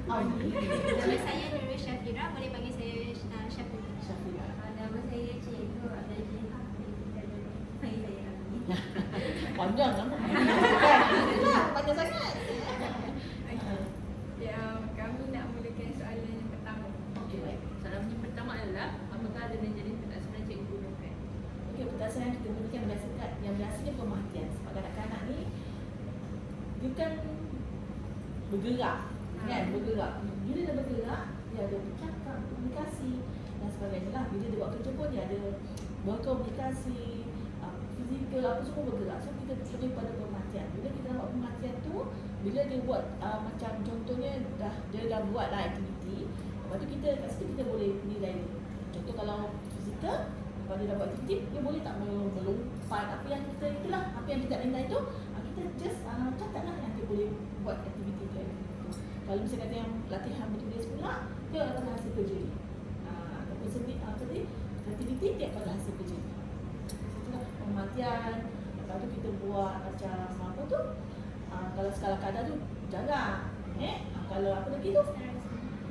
Nama saya Nurul Syafira, boleh panggil saya Syafira. Nama saya Cikgu Abdul Panjang nama. Panjang sangat. Ya, kami nak mulakan soalan yang pertama. Okey, baik. Soalan yang pertama adalah apakah ada jenis pentaksuran cikgu gunakan? Okey, pentaksuran kita gunakan yang biasanya pemerhatian. Sebab kanak-kanak ni dia kan bergerak, kan? Bergerak. Bila dia bergerak, dia ada bercakap, komunikasi dan sebagainya lah. Bila dia buat kerja pun dia ada berkomunikasi, fizikal, apa semua bergerak. So kita lebih pada pemerhatian. Bila kita dapat pemerhatian tu, bila dia buat macam contohnya dia dah buat lah aktiviti, lepas tu kita kat situ kita boleh nilai. Contoh kalau fizikal, kalau dia dah buat aktiviti, dia boleh tak melompat apa yang kita itulah, apa yang kita nilai tu, kita just catatlah yang dia boleh buat aktiviti tu. Kalau misalnya kata yang latihan bertulis pula, dia akan hasil kerja dia. Ataupun sendiri aktiviti dia akan hasil kerja dia. Itulah pemerhatian. Lepas tu kita buat macam apa tu, kalau skala kadar tu jarang. Kalau apa lagi tu,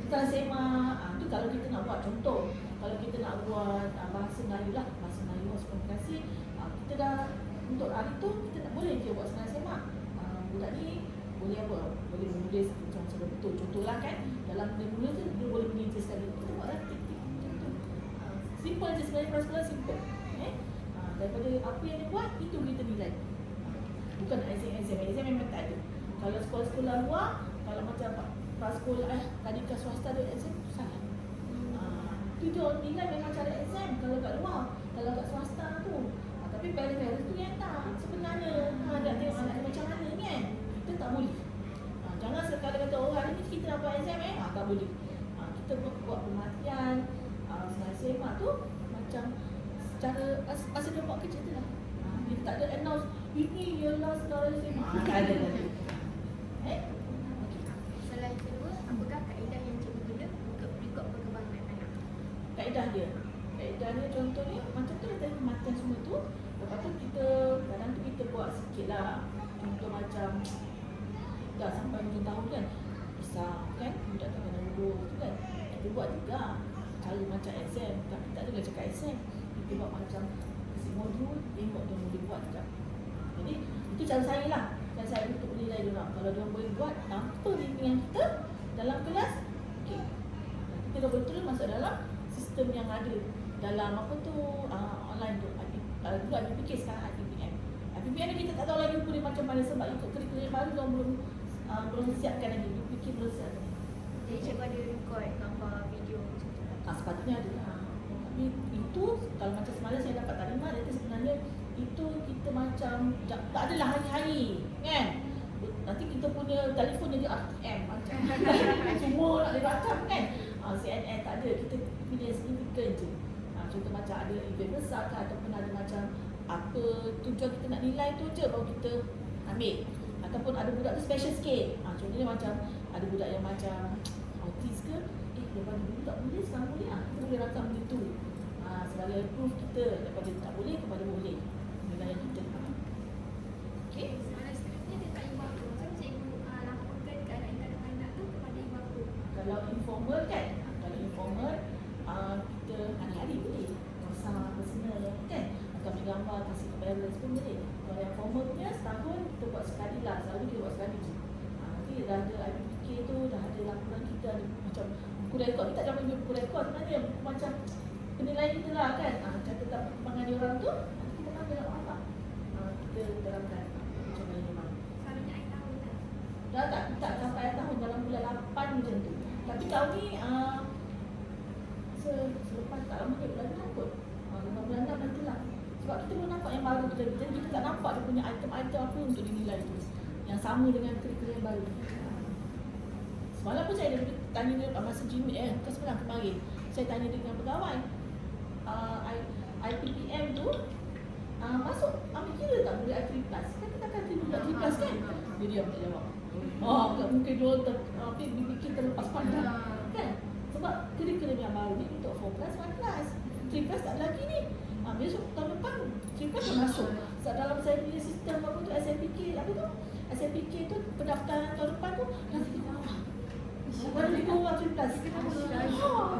skala semak. Tu kalau kita nak buat contoh, kalau kita nak buat bahasa Melayu lah, bahasa Melayu bahasa komunikasi, kita dah untuk hari tu kita tak boleh je buat skala semak. Budak ni boleh apa? Boleh menulis macam secara betul. Contohlah kan, dalam dia menulis tu dia boleh menginjil sekali. Kita buatlah tik-tik macam tu. Simple je sebenarnya, prasekolah simple. Daripada apa yang dia buat, itu kita nilai. Bukan exam memang tak ada. Kalau sekolah-sekolah luar, kalau macam prasekolah tadika swasta ada exam, salah. Itu dia nilai memang cara exam kalau kat luar. Kalau kat swasta tu. Tapi parents tu yang tak. Sebenarnya ada tengok anak macam mana kan. Kita tak boleh. Jangan sekali kata hari ni kita nak buat exam tak boleh. Kita buat pemerhatian, semak tu macam secara masa dia buat kerja tu lah. Dia tak ada announce ini ialah sekolah semak. Tak ada. Soalan kedua, apakah kaedah yang cikgu guna untuk rekod perkembangan anak? Kaedah dia contohnya macam tu tadi pemerhatian semua tu. Lepas tu kita kadang tu kita buat sikit lah. Contoh macam dah sampai 7 tahun kan, besar kan, budak tak kena duduk tu kan. Kita buat juga cara macam exam, tapi tak adalah cakap exam. Kita buat macam isi modul, tengok dia boleh buat tak. Jadi itu cara saya lah, cara saya untuk menilai dia orang. Kalau dia boleh buat tanpa bimbingan kita dalam kelas, okey. Kita dah betul masuk dalam sistem yang ada dalam apa tu online tu. Dulu IPPK, sekarang IPPM. IPPM ni kita tak tahu lagi boleh macam mana sebab ikut kurikulum baru dia belum siapkan lagi. IPPK belum siapkan. Jadi cikgu ada rekod gambar, video macam tu? Sepatutnya ada. Tapi itu kalau macam semalam saya dapat taklimat, dia sebenarnya itu kita macam tak adalah hari-hari kan. Nanti kita punya telefon jadi RTM macam semua nak diracam kan. CNN tak ada, kita pilih yang signifikan je. Contoh macam ada event besar ke ataupun ada macam apa tujuan kita nak nilai tu je baru kita ambil. Ataupun ada budak tu special sikit. Contohnya macam ada budak yang macam autis ke, daripada dulu tak boleh sekarang boleh kita boleh rakam gitu. Sebagai proof kita daripada tak boleh kepada boleh. Nilai kita. Okey, soalan seterusnya dia tak ibu apa. Macam cikgu laporkan keadaan kanak-kanak tu kepada ibu apa? Kalau informal kan, kita hari-hari boleh pasang personal kan, atau ambil gambar kasih ke parents pun boleh. Kalau yang formal punya setahun kita buat sekali lah, selalu kita buat sekali je. Nanti dah ada IPPK tu, dah ada laporan kita, ada macam buku rekod. Kita tak jangan buku rekod sebenarnya, macam penilaian kita lah kan. Catatan perkembangan dia orang tu, nanti kita ambil apa kita terangkan macam mana memang. Selalunya akhir tahun tak? Dah tak sampai akhir tahun, dalam bulan 8 macam tu. Tapi tahun ni selepas tak lama dia bulan 6 kot. 5 bulan 6 nantilah. Sebab kita belum nampak yang baru tu lagi. Jadi kita tak nampak dia punya item-item apa untuk dinilai tu, yang sama dengan kurikulum yang baru. Semalam pun saya ada tanya dia masa GMAT ke semalam kemarin. Saya tanya dia dengan pegawai. IPPM tu masuk ambil kira tak boleh I3+. Kan kita akan terima I3+ kan? Dia diam tak jawab. Tak mungkin dia fikir terlepas pandang. Kan? Sebab kurikulum yang baru ni untuk 4+, 1+. 3+ tak ada lagi ni. Besok tahun depan 3+ dah masuk. Sebab dalam saya punya sistem apa tu SMPK, apa tu? SMPK tu pendaftaran tahun depan tu nanti kita Baru 5 orang 3 plus.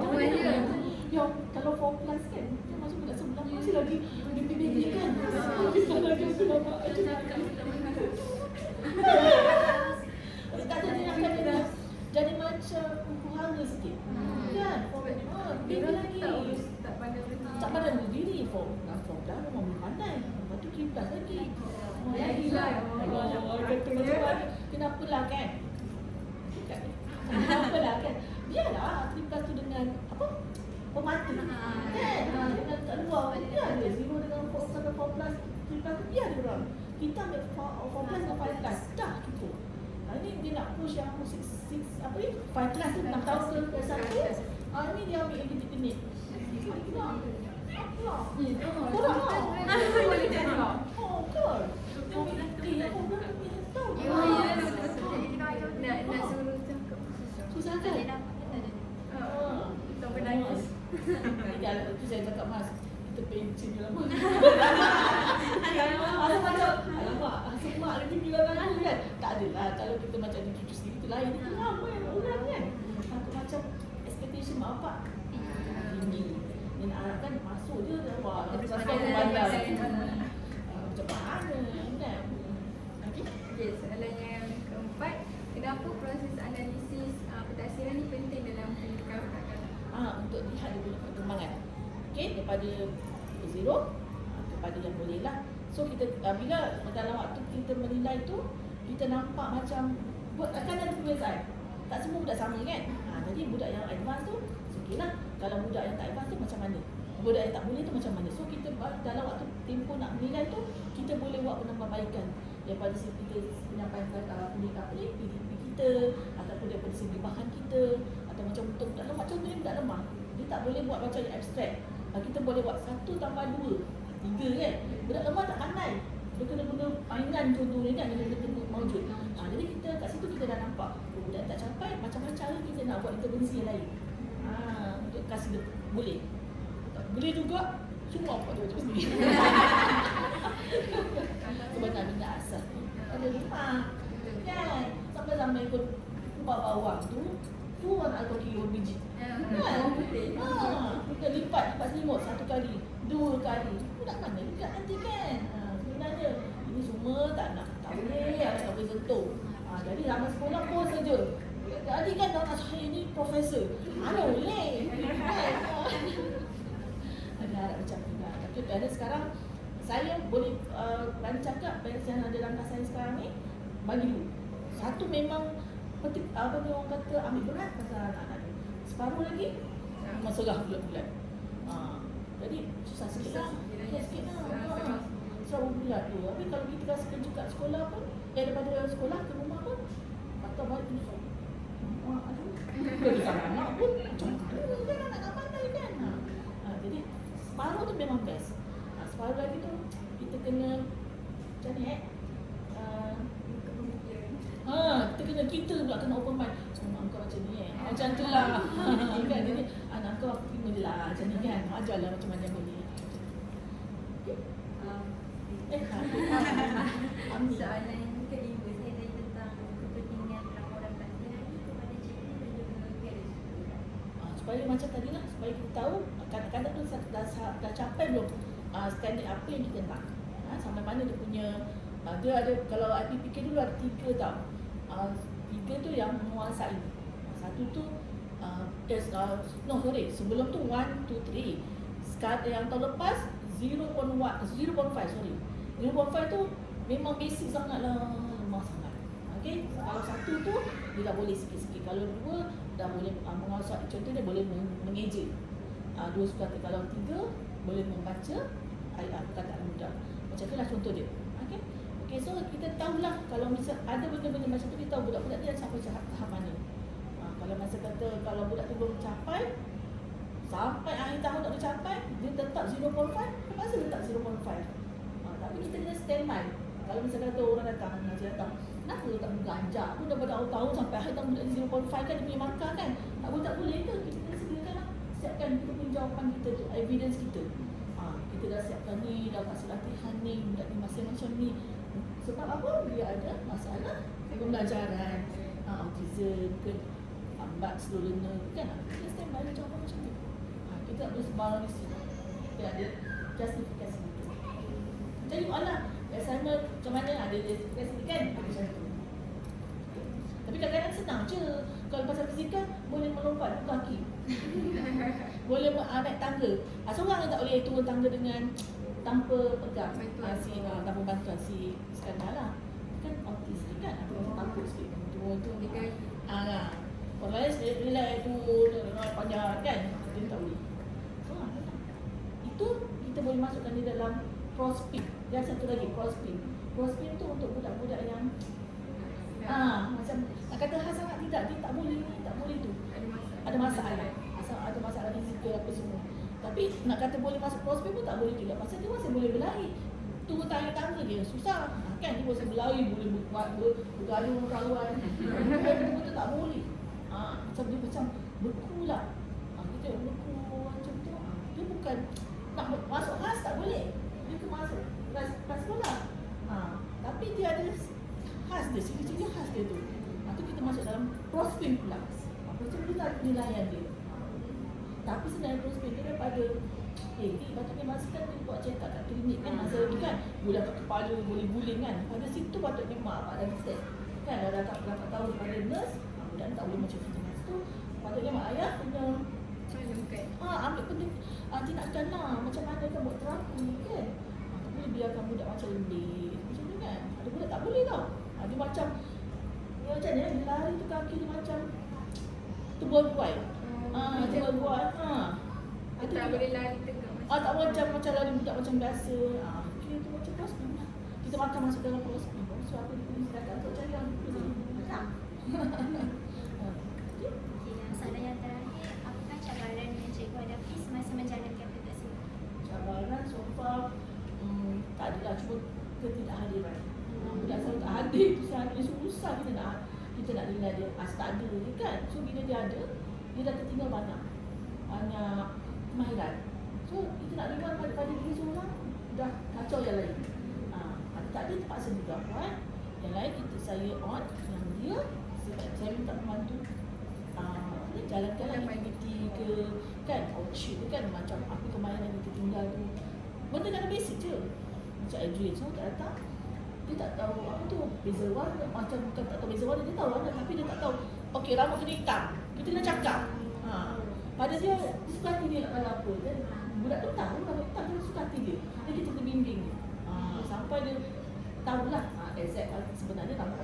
Dua je. Yang kalau 4 plus kan, dia masuk budak sebelah masih lagi baby kan. Kita lagi sudah mak aja. Tak ada dia akan jadi macam hara sikit. Kan? Baby lagi. Tak pandai berdiri. Tak pandai berdiri. 4 dah memang belum pandai. Lepas tu 3 plus lagi. Lagi lah. Kata macam mana? Kenapalah kan? Kenapalah kan? Biarlah 3 plus tu dengan apa? Pemata. Kan? Dengan kat luar. Biar dia 0 dengan 4 sampai 4 plus. 3 plus tu biar dia orang. Kita ambil 4 plus dengan 5 plus. Dah cukup. Ini dia nak push yang 6 apa ni? 5 plus tu 6 tahun ke 1. Ini dia ambil yang kecil-kecil. Kurang lah. Boleh tengok. Oh, kan? Nak suruh cakap Susah kan? tak bernangis. Itu saya cakap mas, kita pencin je lama. Asal macam, alamak, asal mak lagi bilang aku kan. Tak adalah, kalau kita macam ni cucu sendiri tu lain. Itu ramai orang kan. Aku macam expectation mak bapak tinggi. Dan harapkan masuk je dah. Wah, nanti pasal aku bandar. Macam mana kan? Okey, soalan yang keempat, kenapa proses analisis pentadbiran ni penting dalam pendidikan kanak-kanak? Untuk lihat dia punya perkembangan. Okey, daripada zero kepada yang boleh lah. So kita bila dalam waktu kita menilai tu, kita nampak macam akan ada perbezaan. Tak semua budak sama kan? Jadi budak yang advance tu okey lah. Kalau budak yang tak advance tu macam mana? Budak yang tak boleh tu macam mana? So kita dalam waktu tempoh nak menilai tu, kita boleh buat penambahbaikan daripada segi kita penyampaian pendidikan PDP kita, ataupun daripada segi bahan kita, atau macam untuk budak lemah. Contohnya budak lemah, dia tak boleh buat macam yang abstrak. Kita boleh buat 1 tambah 2, 3 kan. Budak lemah tak pandai, dia kena guna mainan contohnya kan, dia kena mawujud. Jadi kita kat situ kita dah nampak budak tak capai, macam-macam cara kita nak buat intervensi yang lain. Untuk kasih dia boleh. Tak boleh juga, semua buat dia macam sendiri. Sebenarnya benda asal ada 5 kan. Sampai-sampai ikut ubah bawang tu turun atau kilo biji kan. Kita lipat selimut 1 kali 2 kali. Budak mana juga nanti kan. Sebenarnya ini semua tak boleh, tak boleh sentuh. Jadi ramai sekolah pun saja. Jadi kan orang saya ni profesor. Mana boleh kan. Ada harap macam tu lah. Tapi ada sekarang saya boleh cakap yang ada dalam kelas saya sekarang ni, bagi dulu. Satu memang apa ni orang kata ambil berat pasal anak-anak ni. Separuh lagi masalah bulat-bulat. Jadi susah sikit lah. Sikit lah. Susah bulat tu. Tapi kalau kita kasi kerja kat sekolah pun, daripada sekolah ke rumah pun, patut balik tu. Aduh. Kerja anak pun macam mana kan anak nak pandai kan. Jadi separuh tu memang best. Separuh lagi tu kita kena macam ni kita kena kita pula kena open mind. Anak kau macam ni macam tu lah. Kan jadi anak kau aku terima je lah macam ni kan. Ajarlah macam mana boleh. Soalan yang kelima saya tanya tentang kepentingan laporan pentadbiran ni kepada cikgu dan juga parents. Supaya macam tadi lah, supaya kita tahu kadang-kadang tu dah capai belum standard apa yang kita nak. Sampai mana dia punya dia ada, kalau IPPK dulu ada 3 tau. 3 tu yang menguasai. Satu tu sebelum tu 1, 2, 3. Sekarang yang tahun lepas 0.5 sorry. 0.5 tu memang basic sangat lah, lemah sangat. Okey, kalau 1 tu dia dah boleh sikit-sikit. Kalau 2 dah boleh menguasai, contohnya boleh mengeja. 2 kata, kalau 3 boleh membaca perkataan mudah. Macam itulah contoh dia. Okey, so kita tahulah kalau misal ada benda-benda macam tu, kita tahu budak-budak dia sampai tahap mana. Kalau masa kata kalau budak tu belum capai, sampai akhir tahun tak capai, dia tetap 0.5, terpaksa letak 0.5. Tapi kita kena standby. Kalau misal kata orang datang, mengajar datang, kenapa tak ganjak pun dah bertahun-tahun sampai akhir tahun budak 0.5 kan dia punya markah kan. Tak boleh ke? Kita kena sediakan lah. Siapkan kita punya jawapan kita tu, evidence kita. Kita dah siapkan ni, dah kasih latihan ni, budak ni masih macam ni. Sebab apa? Dia ada masalah pembelajaran, autism ke lambat, slow learner kan, kita standby jawapan macam tu. Kita tak boleh sembarang isi. Kita ada justifikasi itu. Jadi Allah assignment macam mana ada justifikasi kan, macam tu. Tapi kadang-kadang senang je. Kalau pasal fizikal boleh melompat kaki. Boleh naik tangga. Seorang yang tak boleh turun tangga dengan tanpa pegang tanpa bantuan si Iskandar lah. Kan autis kan, aku takut sikit turun tu. Orang lain relax turun panjang kan, dia tak boleh. Itu kita boleh masukkan di dalam crossfit. Dan satu lagi crossfit. Crossfit tu untuk budak-budak yang macam nak kata hal sangat tidak, dia tak boleh tu. Ada masalah. Ada masalah fizikal apa semua. Tapi nak kata boleh masuk crossfit pun tak boleh juga. Pasal dia masih boleh berlari. Turun tangga dia susah. Kan dia masih berlari, boleh bergaduh dengan kawan. Dia tak boleh. Macam dia macam beku lah. Kita beku macam tu. Dia bukan nak masuk khas tak boleh. Dia ke masuk kelas sekolah. Tapi dia ada khas dia, ciri-ciri khas dia tu. Tu kita masuk dalam crossfit pula. Macam dia tak ada penilaian dia. Tapi sebenarnya crossfit dia daripada patutnya masukkan dia buat check up kat klinik kan, masa lagi kan budak kat kepala boleh guling kan. Pada situ patutnya mak dan set kan, dah dapat berapa tahun daripada nurse, budak tak boleh macam tu. Masa tu patutnya mak ayah kena ambil penting tindakan lah, macam mana kan buat terapi kan. Tak boleh biarkan budak macam lembik macam tu kan. Ada budak tak boleh tau. Dia macam dia macam ni, dia lari tu kaki dia macam terbuai-buai. Terbuai-buai. Dia tak boleh lari tegak tak macam lari budak macam biasa. Kira tu macam crossfit lah. Kita makan masuk dalam crossfit. So aku ditulis sedangkan untuk cari orang tu. Soalan yang terakhir, apakah cabaran yang cikgu hadapi semasa menjalankan pentas ini? Cabaran so far tak adalah, cuma ketidakhadiran. Budak selalu tak hadir tu sehari susah kita nak nilai dia. Tak ada je kan. So bila dia ada, dia dah tertinggal banyak kemahiran. So kita nak nilai pada diri seorang, dah kacau yang lain. Tak ada terpaksa juga buat. Yang lain saya on, yang dia saya minta membantu jalankan aktiviti ke kan, outreach tu kan, macam apa kemahiran yang tertinggal tu. Benda kena basic je. Macam Adrian so tak datang, dia tak tahu apa tu beza warna, macam bukan tak tahu beza warna, dia tahu warna tapi dia tak tahu okey rambut kena hitam, kita kena cakap. Pada dia suka hati dia nak kata apa, dan budak tu tahu rambut hitam dia suka hati dia, jadi kita kena bimbing dia sampai dia tahulah exact sebenarnya rambut